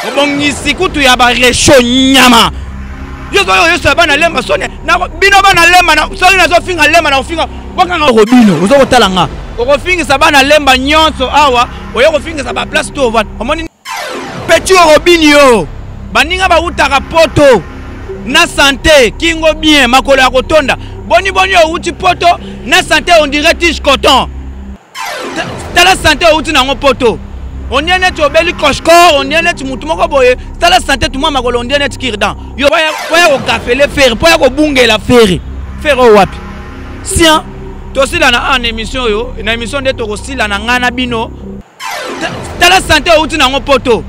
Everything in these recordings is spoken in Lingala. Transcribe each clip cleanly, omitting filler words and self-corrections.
obongisi kutu ya ba resho nyama yo so bana lemba sone na bino bana lemba na sori na zo finga lemba na ofinga bokanga Robino ozo kotalanga okofingisa bana lemba nyonso awa oyo kofingisa ba place to va omoni petit Robinho baninga ba utaka poto na santé kingo bien makolo ya kotonda boni outi poto na santé on dirait tige coton tala santé outi nango poto on y a net obeli koshko on y a net mutu moko boye tala santé tout makolo on y a net kirdan yo poya ko kafele faire poya ko bungela faire wapi sien to sila na en émission yo na émission de to sila na ngana bino tala santé outi nango poto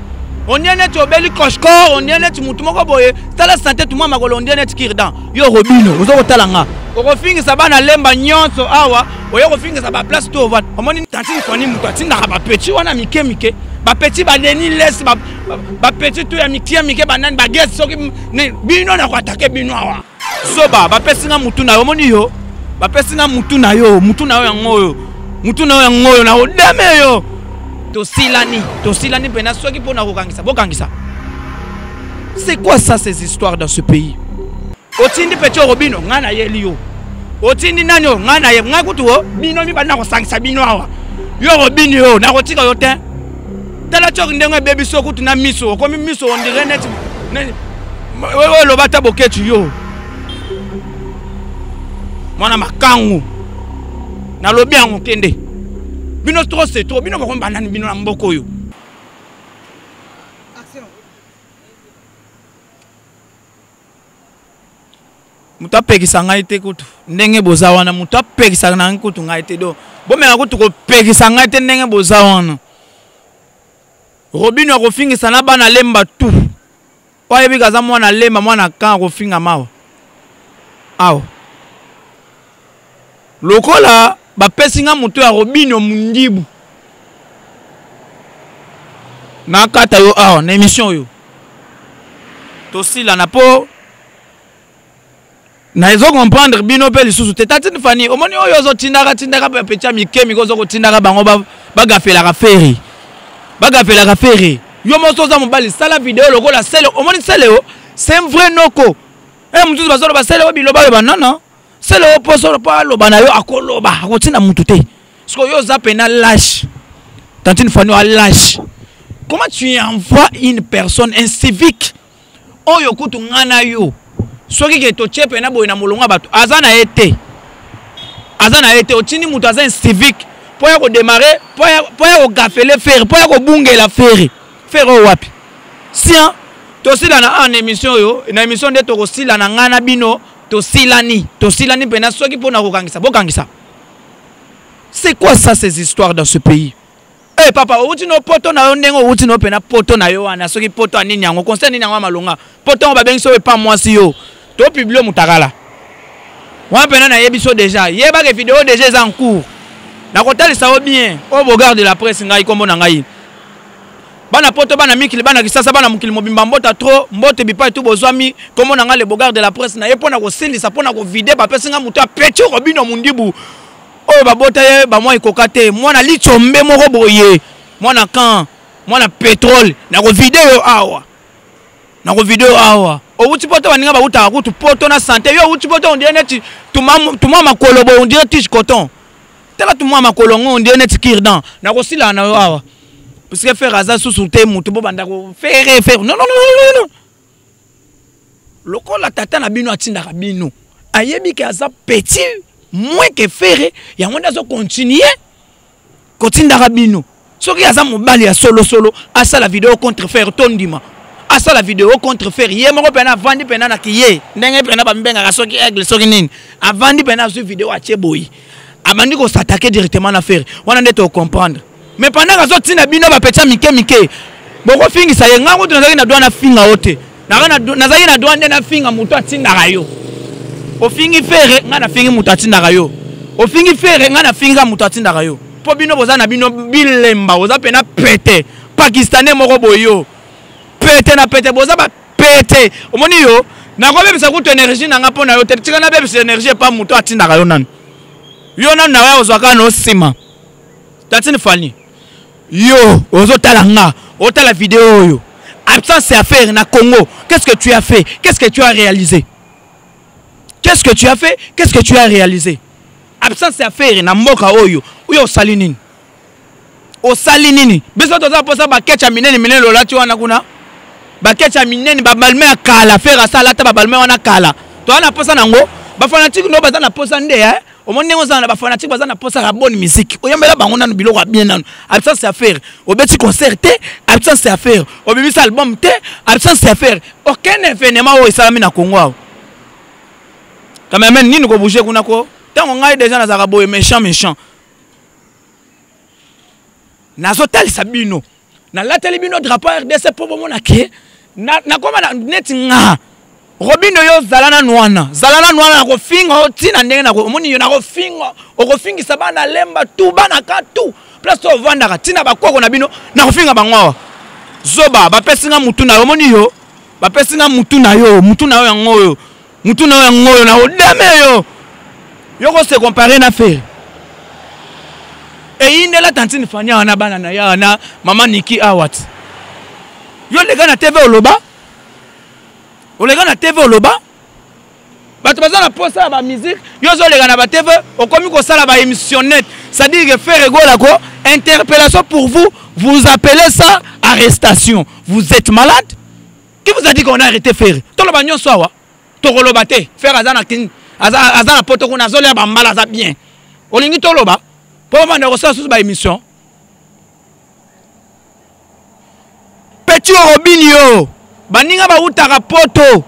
on y a net obeli koshko on y a net mutu moko boye tala santé tout makolo on y a net kirdan yo Robino ozo kotalanga okofingisa bana lemba nyonso awa oyo kofingisa ba place to va omoni tantini fani mutu atinda ba petit wana mike ba petit ba neni les ba petit to ya mike banani ba guest soki bino na kwatake bino awa soba ba pesinga mutu na omoni yo ba pesinga mutu na yo ya ngoyo na odeme yo to silani pena soki pona kokangisa c'est quoi ça ces histoires dans ce pays? Otindi petit Robino ngana yeli yo otindi nanyo ngana ye ngakutu o bino mi bana ko sangisa bino awa yo Robino yo na kotika yo ten tala chok ndengo baby sokutu na miso komi miso on dirait net we lo bata boketu yo mwana makangu na lobi yango kende bino trop c'est trop bino ko banani bino na mboko yo muta pekisa ngai te kutu ndenge boza wana muta pekisa na kutu ngai te do bomela kutu ko pekisa ngai te ndenge boza wana Robino ko fingisa na bana lemba tu oye bikaza mwana lemba mwana kan ko finga mawa awo lokola ba pesinga mutu ya Robino mundibu na kata yo awa na émission yo to sila na po na ezo comprendre bino pe lisusu te tatini fani omoni oyo zo tindaka ba pecha mikemi ko zo ko tindaka bango bagafela ka feri yo moso za mobali sala vidéo lokola sele omoni sele o c'est un vrai noko mutu bazolo ba sele o biloba ba non sele o poso pa loba na yo akoloba akotina mutu te parce que yo za pena lâche tatini fani wa lâche comment tu envoies une personne incivique oyo kutu ngana yo soki ke to chepe na boy na molonga bato azana ete otini mutu azan civique poya ko démarrer poya ko gafele faire poya ko bungela faire wapi sien to sila na en émission yo na émission de to ko sila na ngana bino to silani pena soki pona kokangisa c'est quoi ça ces histoires dans ce pays? Eh papa outi no poto na yo ndengo outi no pena poto na yo wana soki poto anini yango concerne nini yango malonga poto ba bengi so pa mwasi yo to publier mutakala wa pena na yebiso déjà yeba ke vidéo déjà en cours na kotalisa o bien o bogard de la presse ngai kombo na ngai bana poto bana mikili bana kisasa bana mukili mobimba mbota trop mbote bipa tout bozwami kombo na ngai le bogard de la presse na ye pona ko silisa pona ko vider ba pesinga mutu a petit Robino mundibu oyo babota ye ba mwa ikokate mwana lichombe moko boye mwana kan mwana pétrole na ko video awa o uti poto baninga ba uta kutu poto na santé yo uti poto on dirait net tuma makolo bo on dirait tige coton tela tuma makolo on dirait net kirdan na ko sila na yo awa parce que faire aza sous te mutu bo banda ko faire non lokola tata na bino atinda ka bino ayebi ke aza petit moins que faire ya ngonda zo continuer kotinda ka bino soki aza mobali ya solo asa la vidéo contre faire tondima asa la vidéo contre faire ye moko pena vandi pena na kiye ndenge pena ba mbenga ka soki aigle soki nini avandi pena sur vidéo atie boyi abandi ko s'attaquer directement na faire wana ndeto comprendre mais pendant que zo tina bino ba pecha mike boko fingisa ye ngango tunazaki na doana finga ote nazaki na doana na finga mutu atinda kayo ofingi faire ngana fingi mutu atinda kayo ofingi faire ngana finga mutu atinda kayo po bino boza na bino bilemba boza pena pete pakistanais moko boyo pete na pete boza ba pete omoni yo na ko bebisa kutu énergie na nga pona yo te tika na bebisa énergie pa mutu atinda kayo nan yo nan na wa ozwaka no sima tatini fani yo ozo tala nga otala vidéo yo absence à faire na Congo. Qu'est-ce que tu as fait? Qu'est-ce que tu as réalisé? Qu'est-ce que tu as fait? Qu'est-ce que tu as réalisé? Absence à faire na mboka oyo. Oyo salinini. O salinini. Beso toza posa ba ketcha minene minene lola tu wana kuna. Ba ketcha minene ba balme akala faire ça la ta ba balme wana kala. To wana posa nango. Ba fanatique no baza na posa nde hein. Au monde on a ba fanatique baza na posa la bonne musique. Oyambela bango na biloko bien nanu. Absence à faire. Au beti concerté, absence à faire. Au bibi album té, absence à faire. Aucun événement o salami na Congo. Quand même nini ko bouger kuna ko. Tant on a déjà na zaraboye méchant. Nazo tel sabino. Na la telebino drapeau RDC pour mon aké. Na koma na net nga. Robino yo zalana nwana ko finga otina ndenge na ko moni yo na ko finga o ko fingi sabana lemba tu bana ka tu place to vanda ka tina bakoko na bino na ko finga bangwa zoba ba pesinga mutu na yo moni yo ba pesinga mutu na yo yango yo na odeme yo ko se comparer na faire et inde la tantine fanya na bana na ya na mama Niki Awat yo le gars na TV oloba. On les gars na TV oloba. Bato baza na posa ba musique, yo zo les gars na ba TV, o komi ko sala ba émissionnette, c'est-à-dire que faire rigoler ko, interpellation pour vous, vous appelez ça arrestation. Vous êtes malade? Qui vous a dit qu'on a arrêté faire? Tolo ba nyonso wa. To koloba te, faire azana kin, azana poto ko na zo le ba mbala za bien. Olingi toloba, po ba na ko sala sous ba émission. Petit Robinho. Baninga ba utaka poto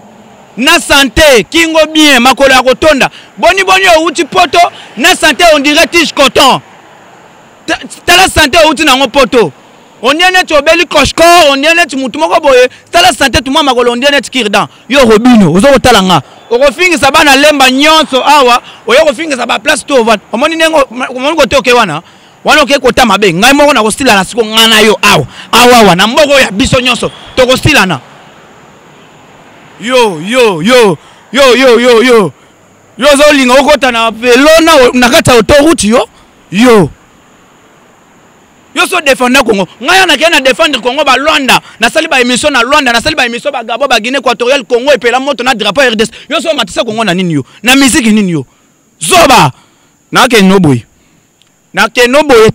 na santé kingo bien makolo ya kotonda boni uti poto na santé on dirait tige coton tala santé uti nango poto on yene to beli koshko on yene ti mutu moko boye tala santé tu mama makolo on yene ti kirdan yo Robinho ozo kotala nga okofingi sabana lemba nyonso awa oyo kofingi sa ba place to van omoni nengo omoni ko toke wana ke kota mabe ngai moko na ko stila na siko ngana yo awa na mboko ya biso nyonso to ko stila na yo zo linga okota na velo na kata autoroute yo so défendre Congo ngaya na kena défendre Congo ba Luanda na sali ba émission na Luanda na sali ba émission ba Gabon ba Guinée équatoriale Congo et la moto na drapeau RDC yo so matisa Congo na nini yo na musique nini yo zoba na ke noboy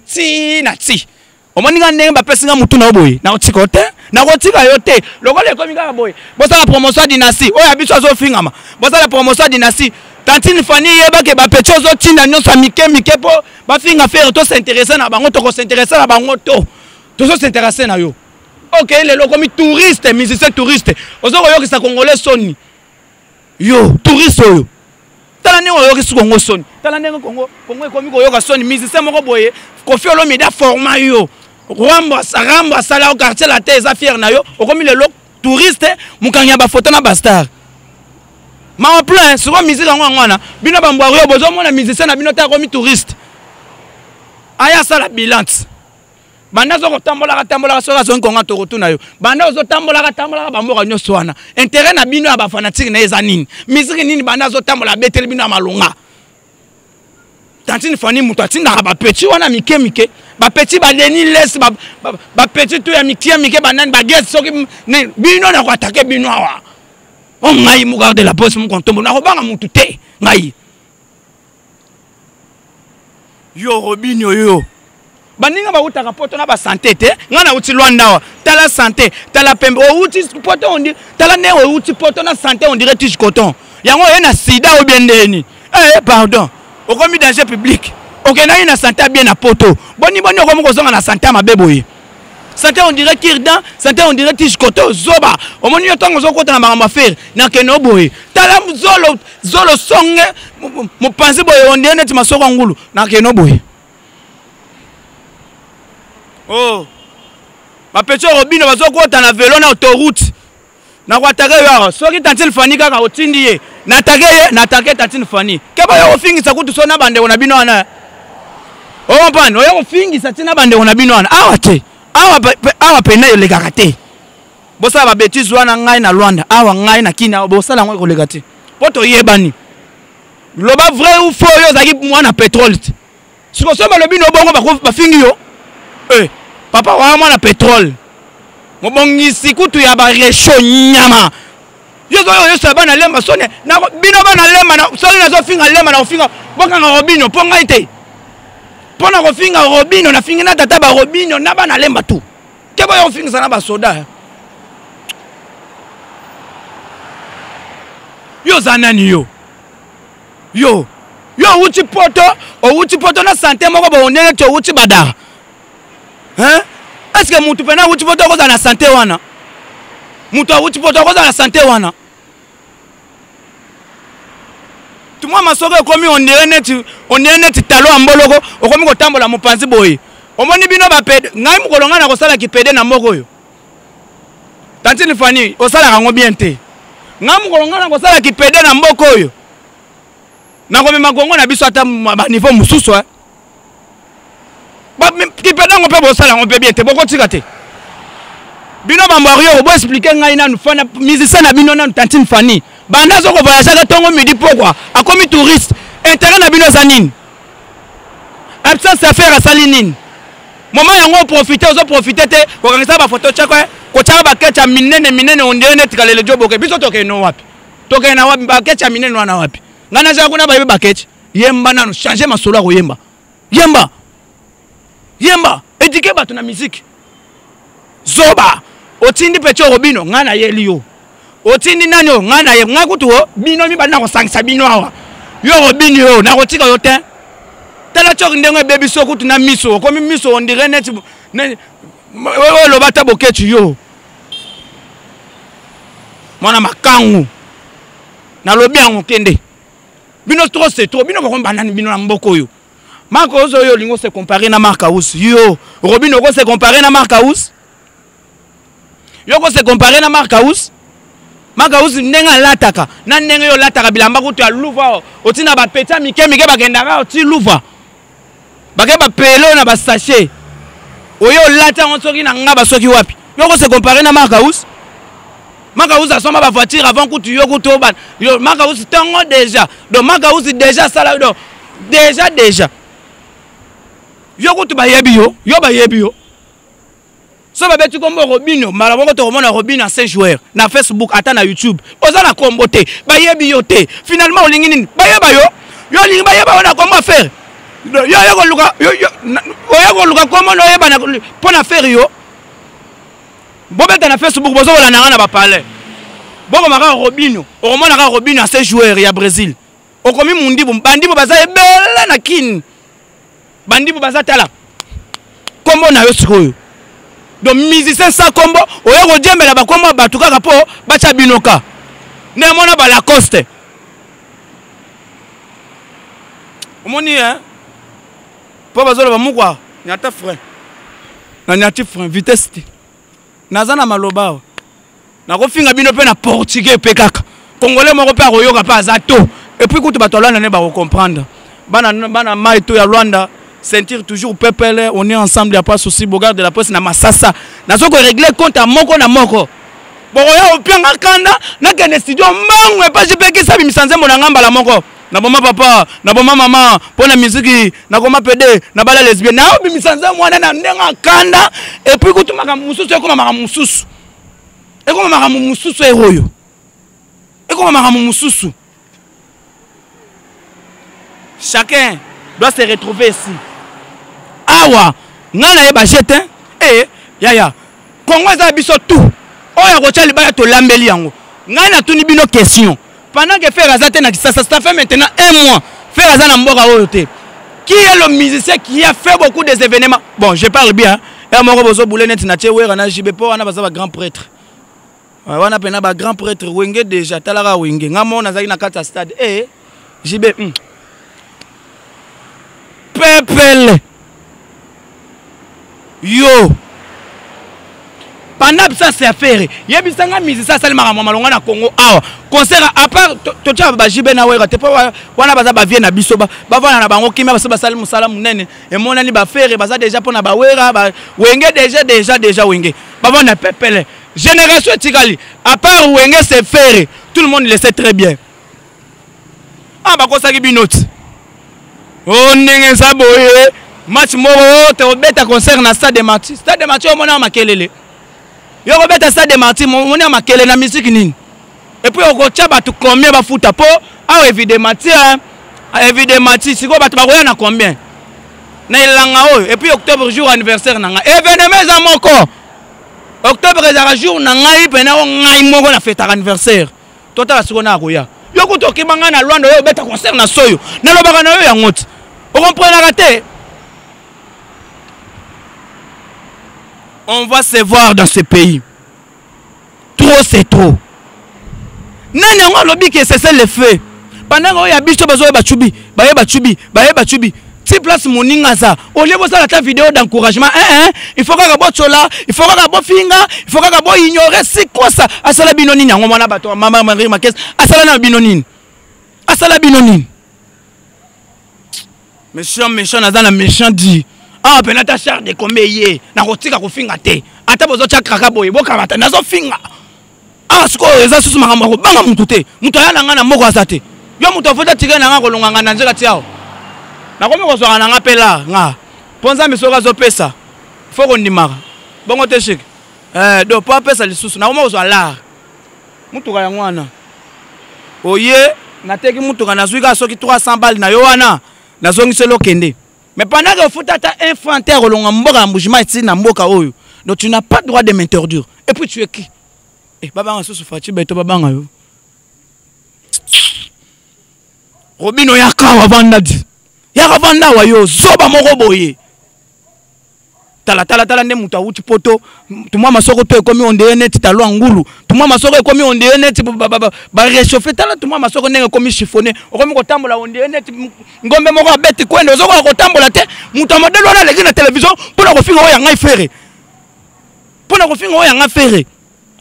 ti na ti omoninga ndenge ba pesinga mutu na boy na otikote na kotika yo te lokole komi kaka boy bosa la promotion dynastie oya biso azo fingama bosa la promotion dynastie tantine fani yeba ke ba pecho zo tinda nyonso mike po ba finga faire to s'intéresser na bango to ko s'intéresser na bango to so s'intéresser na yo OK le lokomi touriste musicien touriste ozo yo ki sa congolais soni yo touriste yo tala ne oyo ki su Congo soni tala ne Congo ekomi ko yo ka soni musicien moko boye ko fi olo media format yo Ramba sala au quartier la terre za fier na yo okomi le lok touriste mukanya ba photo na bastar ma en plein sur musique ngwana bino ba mbwaro bozo mona musicien na bino ta komi touriste aya sala bilance banda zo kotambola soka zo nkonga to rotuna yo banda zo tambola ba mboka nyoso wana intérêt na bino ba fanatique na eza nini musique nini banda zo tambola beteli bino malunga tantine fani mutu atinda ba petit wana mike ba petit ba deni les ba petit to ya mike banani ba guest soki bino na ko attaquer bino awa on ngai mu garder la poste mu kontombo na ko banga mutu te ngai yo Robinho yo baninga ba utaka poto na ba santé te ngana uti Luanda wa tala santé tala pembe o uti poto on dit tala ne o uti poto na santé on dirait tige coton yango yena sida o bien ndeni pardon au commis danger public OK na ina santé bien na poto boni okomo kozonga na santé mabeboye santé on dirait kirdan santé on dirait tige coton zoba omoni yo tango zokota na mama faire na keno boye tala zolo songe mo panzi boye on dirait ti masoko ngulu na keno boye oh ba pecho Robinho bazokota na vélo na autoroute na kwataka yo soki tantine fani kaka otindi ye na atake tantine fani keba yo ofingisa kutu so na bande ona bino wana oh mpano yo ofingisa tina bande ona bino wana awa pena yo lekaka te bosala ba bêtise wana ngai na Luanda awa ngai na kina bosala ngo ko lekate poto yebani loba vrai ou faux yo zaki mwana pétrole siko so ba lobino bongo ba fingi yo papa wa mwana pétrole mobongisi kutu ya ba resho nyama yo so bana lemba sone na bino bana lemba na sone na zo finga lemba na finga boka nga Robinho ponga ite pona ko finga Robinho na finga na tata ba Robinho na bana lemba tu ke boyo finga sana ba soda yo zanani yo uchi poto na santé moko ba onene to uchi badara hein est-ce que mutu pena uchi poto ko na santé wana mutu uchi poto ko na santé wana tout moi masoko komi on dirait net talo amboloko okomi ko tambola mopanzi boye omoni bino ba pede ngai mukolonga na ko sala ki pede na moko yo tantini fani osala kango bien te ngai mukolonga na ko sala ki pede na mboko yo na ko mema gongo na biso ata ba niveau mususu ba ki pede ngo pe bo sala ngo pe bien te boko tika te bino ba mbario bo expliquer ngai na fana musicien na bino na tantini fani banda zo ko voyager ka tongo midi pourquoi a comme touriste intérêt na bino zanine absence à faire à salinine moment yango profiter te ko ngisa ba photo chako ko cha ba kecha minene on dirait net kalele jobo ke biso toke no wapi toke na wapi ba kecha minene wana wapi ngana za kuna ba ba kecha yemba nanu changer masolo ko yemba éduquer bato na musique zoba otindi pecho Robinho ngana yeliyo otindi nani o ngana ye ngakutu o bino mi bana ko sangisa bino awa yo Robinho na ko tika yo te tala chok ndengo baby sokutu na miso komi miso on dirait net o lo bata boketu yo mona makangu na lobi yango kende bino trop c'est trop bino ko banani bino na mboko yo Marco ozo yo lingo se comparer na Marcaus yo Robinho ko se comparer na Marcaus yo ko se comparer na Marcaus ndenga lataka na ndenga yo lataka bilamba kutu ya luva otina ba peta mike bakendaka oti luva bakeba pelo na ba sachet oyo lata onsoki na ngaba soki wapi yo ko se comparer na Marcaus asoma ba voiture avant kutu yo kutu ban yo Marcaus tango déjà donc Marcaus déjà sala donc déjà yo kutu ba yebi yo so ba betu kombo Robinho mala moko to komona Robinho à 5 joueurs na Facebook ata na YouTube oza na kombote ba yebi yo te finalement olingi nini ba yeba yo lingi ba yeba wana comment faire yo ko luka comment no yeba na pona faire yo bobeta na Facebook bozo wala na ba parler boko maka Robinho o komona ka Robinho à 5 joueurs ya Brésil o komi mundibu bandibu baza ebela na kin bandibu baza tala kombo na yo sikoyo donc musicien sa combo oyo ko djembela ba kombo batuka ka po bacha binoka ne mona ba Lacoste omoni po bazolo ba mukwa nyata frein na nyati frein vitesse nazana maloba na ko finga bino pe na portugais pe kaka congolais moko pe akoyoka pa azato et puis kutu batolana ne ba ko comprendre bana maito ya Rwanda sentir toujours peuple on est ensemble, il n'y a pas de souci. Bogarde de la poste na masasa na soko régler compte à moko na moko boya opianga kanda na kende studio mbangu pas jipe ki sabi misanze mona ngamba la moko na boma papa na boma mama pona musique na koma pede na bala lesbienne na obi misanze mwana na ndenga kanda et puis kutumaka mususu ekoma maka mususu eroyo ekoma maka mususu. Chacun doit se retrouver ici. Awa, ngana yeba jetin yaya Congo za biso tout. Oya ko tshali ba to lambeli yango. Ngana tuni bino question. Pendant que faire azate na Kisasa, ça fait maintenant 1 mois. Faire azana mboka oyote. Qui est le musicien qui a fait beaucoup des événements? Bon, je parle bien. Et moko bozo boulenet na tchewe na jibepo wana baza ba grand prêtre. Wana pena ba grand prêtre wenge déjà talara wenge. Ngamo na zaki na kata stade. Jibe Peuple yo pendant ça c'est affaire yebisanga musicien salima malonga na Congo awa concert à part to tcha ba jibe na wera te pa wana baza ba vie na biso ba vana na bango kimia ba salimu salamu nene et mona ni ba faire baza déjà pona ba wera ba wenge déjà wenge ba vana peuple génération tikali à part wenge c'est faire tout le monde le sait très bien ba kosaki binoti oh ndenge sa boye match moko te obeta concert na stade de match o mona makelele Yo robeta ça de Martin, on est makele na musique nini. Et puis on tcha ba tu combien ba futa po? Ah évidemment évidemment si ko ba tu ba na combien? Na ilanga oyo. Et puis octobre jour anniversaire nanga. Événement za moko. Octobre ezara jour nanga pena o ngai moko na fête anniversaire. Tota la sikona ko ya. Yo kutoki manga na Lwanda yo beta concert na soyo. Na lobaka na yo ya ngoti. Vous comprenez la tête? On va se voir dans ce pays. Trop c'est trop. Nani on lobby que c'est le fait. Pendant qu'on y a bicho bazo bachubi, baye bachubi. Si place moninga ça. Au lieu de ça la vidéo d'encouragement, il faut que bo chola, il faut que bo finga, il faut que bo ignorer c'est quoi ça? Asala binonini on mona bato mama Marie Makes. Asala na binonini. Asala binonini. Méchant nazana méchant dit. Ah penata char de komeye na kotika kofinga te. Ata bozo cha kraka boye boka mata nazo finga. Ah siko eza susu makambo banga mutu te. Mutu ya nanga na moko asate. Yo mutu afota tika nanga kolonga na nzela tiao. Na komi kozwa nanga pela nga. Ponza misoka zo pesa. Foko ndimaka. Bongo te shik. Do pa pesa lisusu. Na komi kozwa la. Mutu ka yangwana. Oye na teki mutu ka nazwika soki 300 balles na yo wana. Na zongi selo kende. Mais pendant que vous êtes infantile, donc tu n'as pas le droit de m'interdire. Et puis tu es qui? Eh, baba nga soso fati beto baba nga yo. Robino yaka wavanda di. Yaka vanda wa yo zoba moko boye. Tala ne muta uti poto. Tumwa masoko to ekomi ondeye neti talo angulu. Tumwa masoko ekomi ondeye neti ba réchauffer tala tumwa masoko nenge ekomi chiffonné. Okomi kotambola ondeye neti ngombe moko abeti kwende ozoko kotambola te. Muta modelo na leki na télévision pona kofinga oya ngai fere. Pona kofinga oya ngai fere.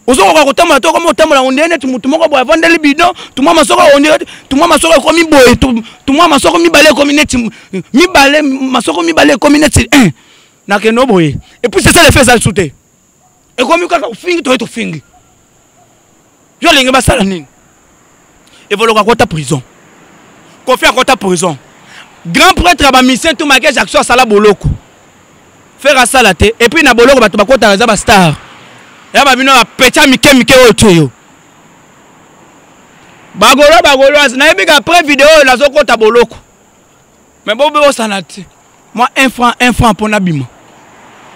Ozoko kotambola to komi kotambola ondeye neti mutu moko boya vandeli bidon. Tumwa masoko ondeye tumwa masoko ekomi boye. Tumwa masoko mibale ekomi neti mibale masoko mibale ekomi neti 1. Et puis c'est ça l'effet ça le sauter. Et comme il y a un fingi, tu es tout fingi. Je l'ai dit ça la nine. Et voilà quoi ta prison. Qu'on fait à ta prison. Grand prêtre à ma mission tout ma gueule j'action à sala boloko. Faire à ça la tête. Et puis na boloko ba tu bakota raza ba star. Ya ba bino ba pecha mike oyo. Bagolo na yebi après vidéo la zoko ta boloko. Mais bobo sanati. Moi 1 franc pour nabima.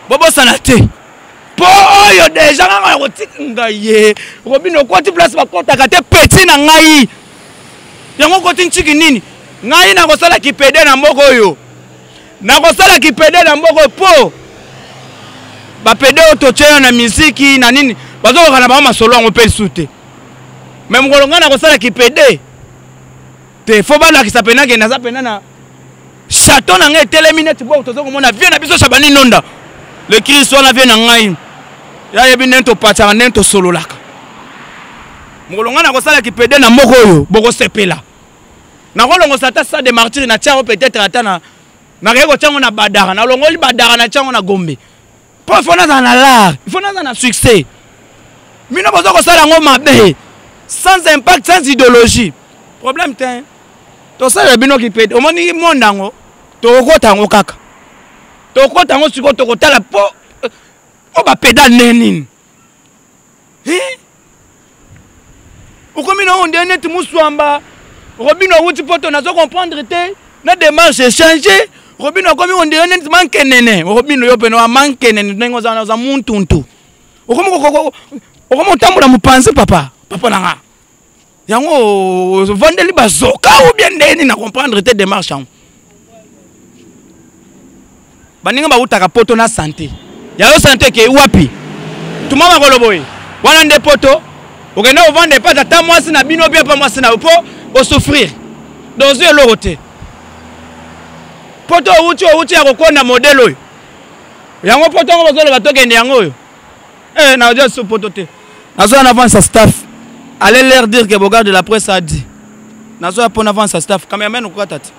Bobo sanate. Po yo déjà nga kotika ye. Robino ko ti place ba kota ka te petit na ngai. Yango ko tinchiki nini? Ngai na kosala kipede na mboko yo. Na kosala kipede na mboko po. Ba pede otochea na muziki na nini? Bazo kana ba masolo ngo pe sute. Même kolonga na kosala kipede. Te fo ba la kisapena ke na zapena na château na ngai teleminete bo tozo komona vie na biso Shabani Nonda. Le Christ on a vient ngai. Ya yebi nento patara nento sololaka. Ngolonga na kosala kipede na moko yo boko sepela. Na kolongo sata sa de martyr na tiao peut-être atana na rego tiango na badara na longoli badara na tiango na Gombe. Po fona za na l'art, il faut na succès. Mino bozo kosala ngo mabe sans impact, sans idéologie. Problème t'es. To sa bino kipede. O moni mondango to okota ngo kaka. To okota ngo siko to kotala po o ba peda neni. Okomino onde net muswamba. Robino wuti poto nazo comprendre te. Na démarche changer. Robino komi onde net manke nene. Robino yo peno manke nene nengo za muntu. Okomo tambola mupanze papa. Papa nanga. Yango vendeli bazoka ou bien neni na comprendre te démarche. Baninga ba utaka poto na santé. Ya yo santé ke wapi? Tumama koloboy. Wana nde poto. Okenda o vendre pas tata mwasi na bino bien pas mwasi na po o souffrir. Dans un loroté. Poto uti ya kokonda modèle oyo. Yango poto ngo bazolo batokende yango oyo. Na odia so poto te. Nazo en avance sa staff. Allez leur dire que Bogard de la presse a dit. Nazo en avance sa staff. Cameraman ou quoi tati?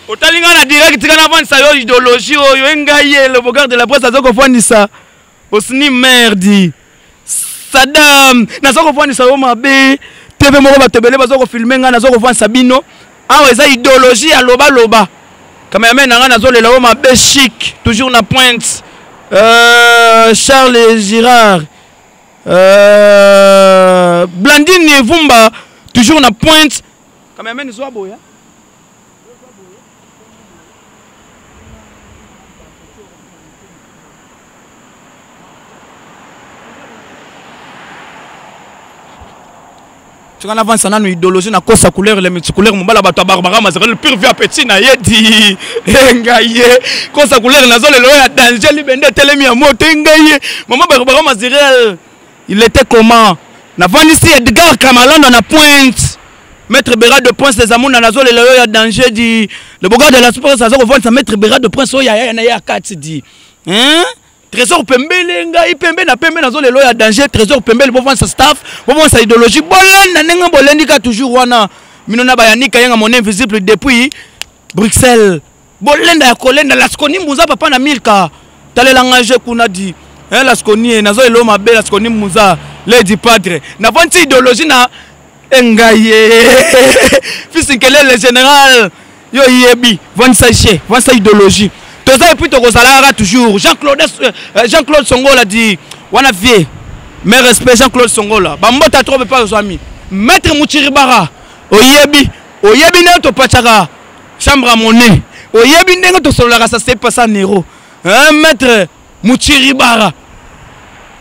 Otalinga na direct kana vendre yo idéologie yo engaye le regard de la presse azoko vendre ça. Osni merde. Saddam nazoko vendre ça yo mabe. TV moko batebele bazoko filmer nga nazoko vendre Sabino. Ah eza idéologie ya loba loba. Cameraman nga nazolela yo mabe chic, toujours na pointe. Charles Girard. Blandine Vumba, toujours na pointe. Cameraman zo boya. Tu en avance na idéologie na kosa couleur les multicouleurs mobala bato barbara mazera le pire vie petit na yedi ngaye kosa couleur na zole lo ya danger libende telemi ya moto ngaye maman barbara mazera il était comment na vanisi Edgar Kamalanda na pointe maître Béra de Prince des amours na zole lo ya danger dit le bogard de la sport ça zo vendre maître Béra de Prince ya na ya 4 dit hein. Trésor Pembele ngai pembe na zole lo ya danger Trésor Pembele bo vendre sa staff bo vendre sa idéologie bolenda nenga bolendika toujours wana minona bayanika yanga mon invisible depuis Bruxelles bolenda ya kolenda laskoni muza papa na milka talela nganje kuna di hein laskoni na zole lo mabe laskoni muza lady padre na vendre idéologie na engaye fils nkele le général yo yebi vendre sa idéologie. Et puis toujours Jean-Claude Songola dit wana vie mes respects Jean-Claude Songola bambota trop pas aux amis maître Muchiribara oyebi ne to pachaka chambre à monnaie oyebi ndenge to solara ça c'est pas ça nero hein maître Muchiribara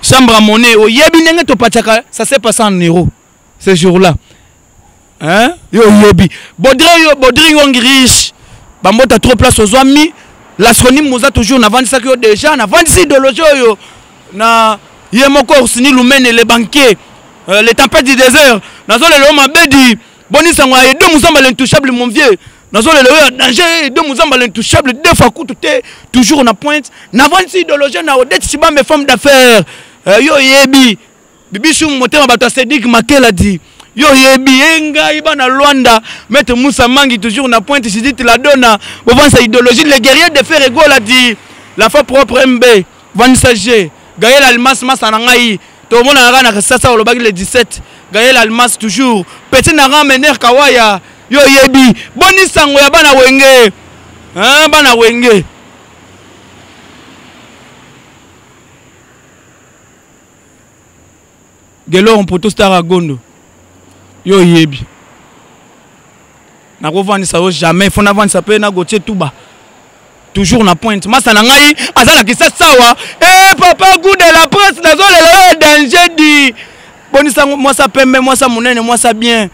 chambre à monnaie oyebi ndenge to pachaka ça c'est pas ça nero ce jour-là hein yo oyebi Bodri Ngirish bambota trop place aux amis. Laskoni muza toujours na vendre ça que déjà na vendre idéologie yo na yemoko Orsini Lumene les banquiers les tempêtes du désert na zole le mabe di bonisa ngwa deux muzamba l'intouchable mon vieux na zole le danger deux muzamba l'intouchable deux fois coup toujours na pointe na vendre idéologie na odette chiba mes femmes d'affaires yo yebi bibi chum motema bato Cédric Makela dit yo yebi enga ibana Luanda maître Moussa Mangi toujours na pointe Judith la donna bon sa idéologie les guerriers de fer égaux a dit la foi propre MB Vansage Gaël Almas Masanangai to mona na sasa o lobaki le 17 Gaël Almas toujours petit na ramener Kawaya yo yebi boni sango ya bana wenge hein bana wenge Gelo on poto star Gondo yo yebi na kovandi ça jamais faut na vendre ça pe na gotier tuba toujours na pointe masa na ngai azala kisa sawa papa goût de la presse na zole le danger di bonisa moi ça pembe moi ça monene moi ça bien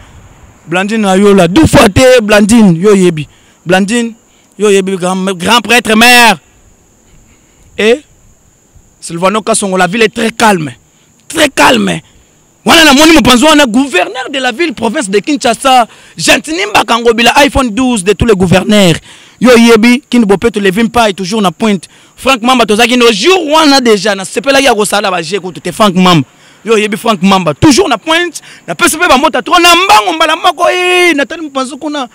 Blandine ayola deux fois te Blandine yo yebi Blandine yo yebi grand prêtre mère et Sylvano Kasongo la ville est très calme Voilà la moni mopanzo on a gouverneur de la ville province de Kinshasa Jantinimba Kangobila iPhone 12 de tous les gouverneurs yo yebi kin bopé te lever pas et toujours na pointe Franck Mamba tozaki no jour wana déjà na sepela ya ko sala ba jeko te Franck Mamba yo yebi Franck Mamba toujours na pointe na PSP ba mota trop na mbango mbala mako na tali mopanzo kuna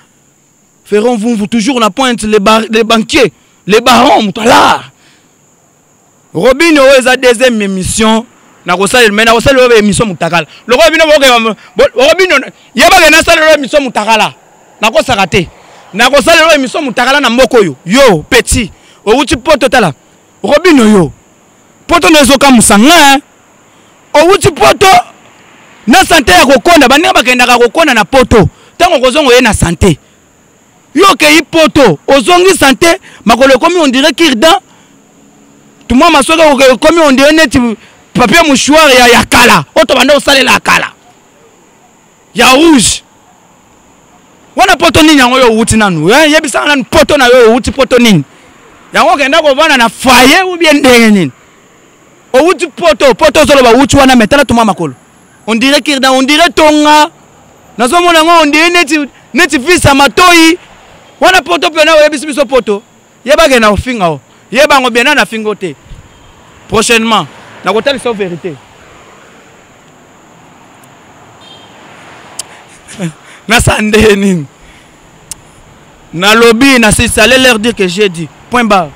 feront vous toujours na pointe les banquiers les barons mutala Robino eza deuxième émission na kosala mena kosala émission mutakala le Robino Robino yeba ke na sala émission mutakala na kosaka te na kosala émission mutakala na mboko yo petit outi poto tala Robino yo poto nezoka musanga outi poto na santé ya kokonda bani bakenda ka kokonda na poto tango kozongo ye na santé yo ke ipoto ozongi santé makolo komi on dirait kirdan tout moi masoka komi on dirait net papier mouchoir ya kala oto banda osalela la kala ya rouge wana poto nini yango yo uti nanu yebisa nanu poto na yo uti poto nini yango kenda ko vana na foyer ou bien ndenge nini o uti poto solo ba uti wana metala tuma makolo on dirait kirda on dirait tonga nazo mona ngo on dirait neti fils matoi wana poto pe na yebisa biso poto yeba ke na ofinga o yeba ngo bien na fingo te prochainement na kotali sa vérité na sande nini Na lobby, na c'est ça, allez leur dire que j'ai dit. Point barre.